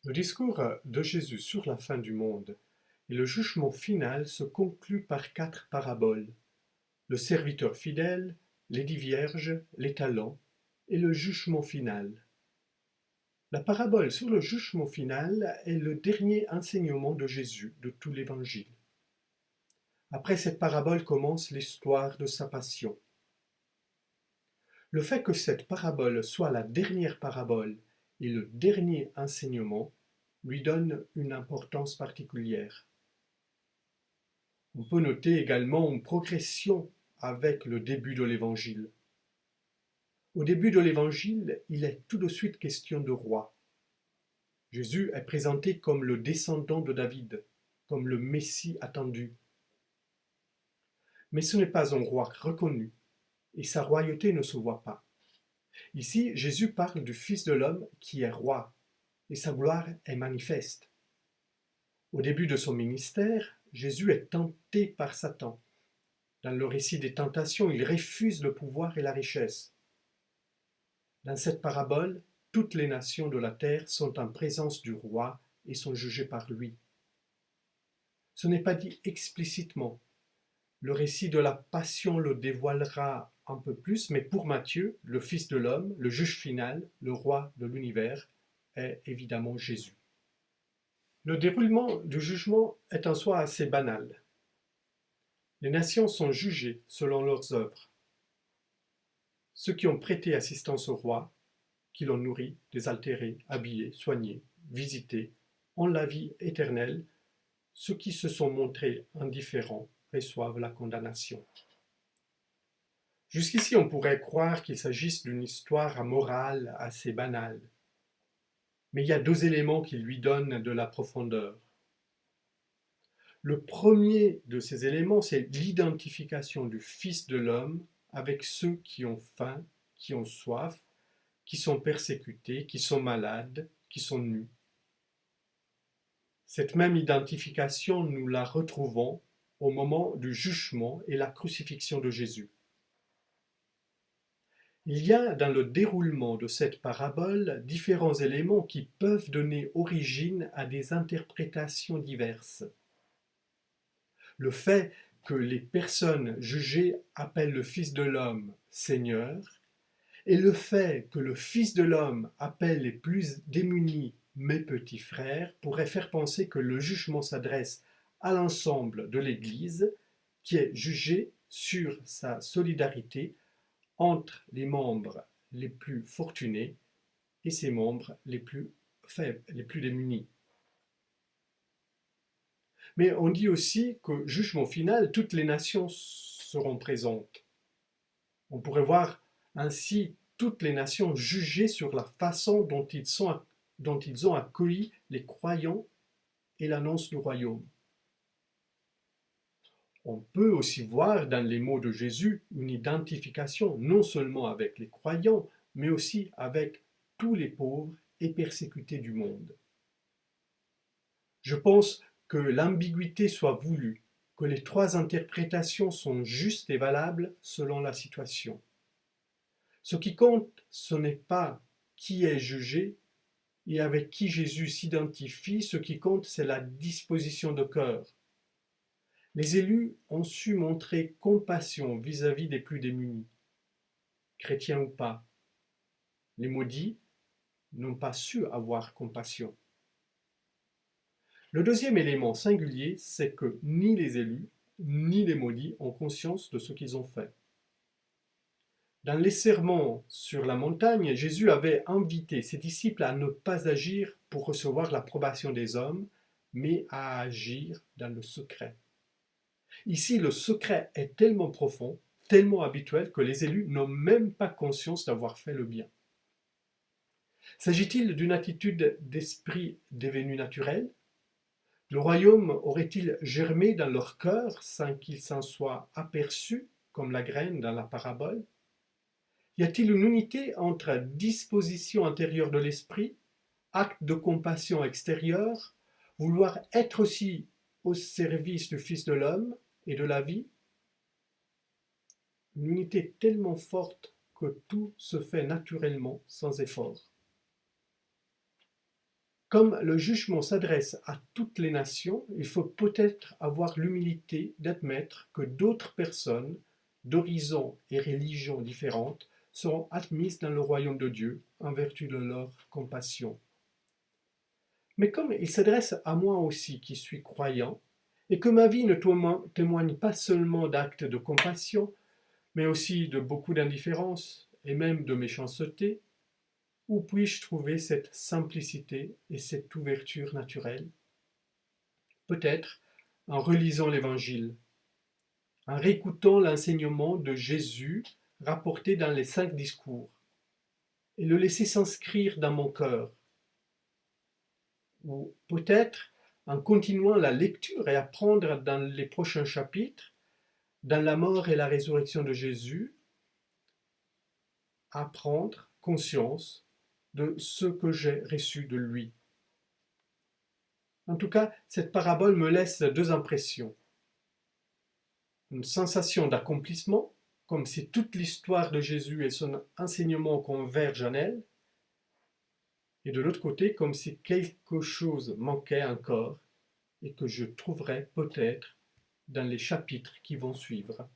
Le discours de Jésus sur la fin du monde et le jugement final se conclut par 4 paraboles: le serviteur fidèle, les 10 vierges, les talents et le jugement final. La parabole sur le jugement final est le dernier enseignement de Jésus de tout l'Évangile. Après cette parabole commence l'histoire de sa passion. Le fait que cette parabole soit la dernière parabole et le dernier enseignement lui donne une importance particulière. On peut noter également une progression avec le début de l'Évangile. Au début de l'Évangile, il est tout de suite question de roi. Jésus est présenté comme le descendant de David, comme le Messie attendu. Mais ce n'est pas un roi reconnu, et sa royauté ne se voit pas. Ici, Jésus parle du Fils de l'homme qui est roi, et sa gloire est manifeste. Au début de son ministère, Jésus est tenté par Satan. Dans le récit des tentations, il refuse le pouvoir et la richesse. Dans cette parabole, toutes les nations de la terre sont en présence du roi et sont jugées par lui. Ce n'est pas dit explicitement. Le récit de la passion le dévoilera un peu plus, mais pour Matthieu, le Fils de l'homme, le juge final, le roi de l'univers, est évidemment Jésus. Le déroulement du jugement est en soi assez banal. Les nations sont jugées selon leurs œuvres. Ceux qui ont prêté assistance au roi, qui l'ont nourri, désaltéré, habillé, soigné, visité, ont la vie éternelle. Ceux qui se sont montrés indifférents reçoivent la condamnation. Jusqu'ici, on pourrait croire qu'il s'agisse d'une histoire morale assez banale. Mais il y a 2 éléments qui lui donnent de la profondeur. Le premier de ces éléments, c'est l'identification du Fils de l'homme avec ceux qui ont faim, qui ont soif, qui sont persécutés, qui sont malades, qui sont nus. Cette même identification, nous la retrouvons au moment du jugement et la crucifixion de Jésus. Il y a dans le déroulement de cette parabole différents éléments qui peuvent donner origine à des interprétations diverses. Le fait que les personnes jugées appellent le Fils de l'homme Seigneur, et le fait que le Fils de l'homme appelle les plus démunis mes petits frères pourrait faire penser que le jugement s'adresse à l'ensemble de l'Église qui est jugée sur sa solidarité entre les membres les plus fortunés et ses membres les plus faibles, les plus démunis. Mais on dit aussi qu'au jugement final, toutes les nations seront présentes. On pourrait voir ainsi toutes les nations jugées sur la façon dont ils ont accueilli les croyants et l'annonce du royaume. On peut aussi voir dans les mots de Jésus une identification non seulement avec les croyants, mais aussi avec tous les pauvres et persécutés du monde. Je pense que l'ambiguïté soit voulue, que les 3 interprétations sont justes et valables selon la situation. Ce qui compte, ce n'est pas qui est jugé et avec qui Jésus s'identifie, ce qui compte, c'est la disposition de cœur. Les élus ont su montrer compassion vis-à-vis des plus démunis, chrétiens ou pas. Les maudits n'ont pas su avoir compassion. Le deuxième élément singulier, c'est que ni les élus, ni les maudits ont conscience de ce qu'ils ont fait. Dans les sermons sur la montagne, Jésus avait invité ses disciples à ne pas agir pour recevoir l'approbation des hommes, mais à agir dans le secret. Ici, le secret est tellement profond, tellement habituel que les élus n'ont même pas conscience d'avoir fait le bien. S'agit-il d'une attitude d'esprit devenu naturel? Le royaume aurait-il germé dans leur cœur sans qu'ils s'en soient aperçus, comme la graine dans la parabole? Y a-t-il une unité entre disposition intérieure de l'esprit, acte de compassion extérieure, vouloir être aussi au service du Fils de l'homme et de la vie? Une unité tellement forte que tout se fait naturellement sans effort. Comme le jugement s'adresse à toutes les nations, il faut peut-être avoir l'humilité d'admettre que d'autres personnes, d'horizons et religions différentes, seront admises dans le royaume de Dieu en vertu de leur compassion. Mais comme il s'adresse à moi aussi qui suis croyant, et que ma vie ne témoigne pas seulement d'actes de compassion, mais aussi de beaucoup d'indifférence et même de méchanceté, où puis-je trouver cette simplicité et cette ouverture naturelle? Peut-être en relisant l'Évangile, en réécoutant l'enseignement de Jésus rapporté dans les 5 discours, et le laisser s'inscrire dans mon cœur, ou peut-être en continuant la lecture et apprendre dans les prochains chapitres, dans la mort et la résurrection de Jésus, à prendre conscience de ce que j'ai reçu de lui. En tout cas, cette parabole me laisse 2 impressions. Une sensation d'accomplissement, comme si toute l'histoire de Jésus et son enseignement convergent en elle, et de l'autre côté, comme si quelque chose manquait encore et que je trouverai peut-être dans les chapitres qui vont suivre.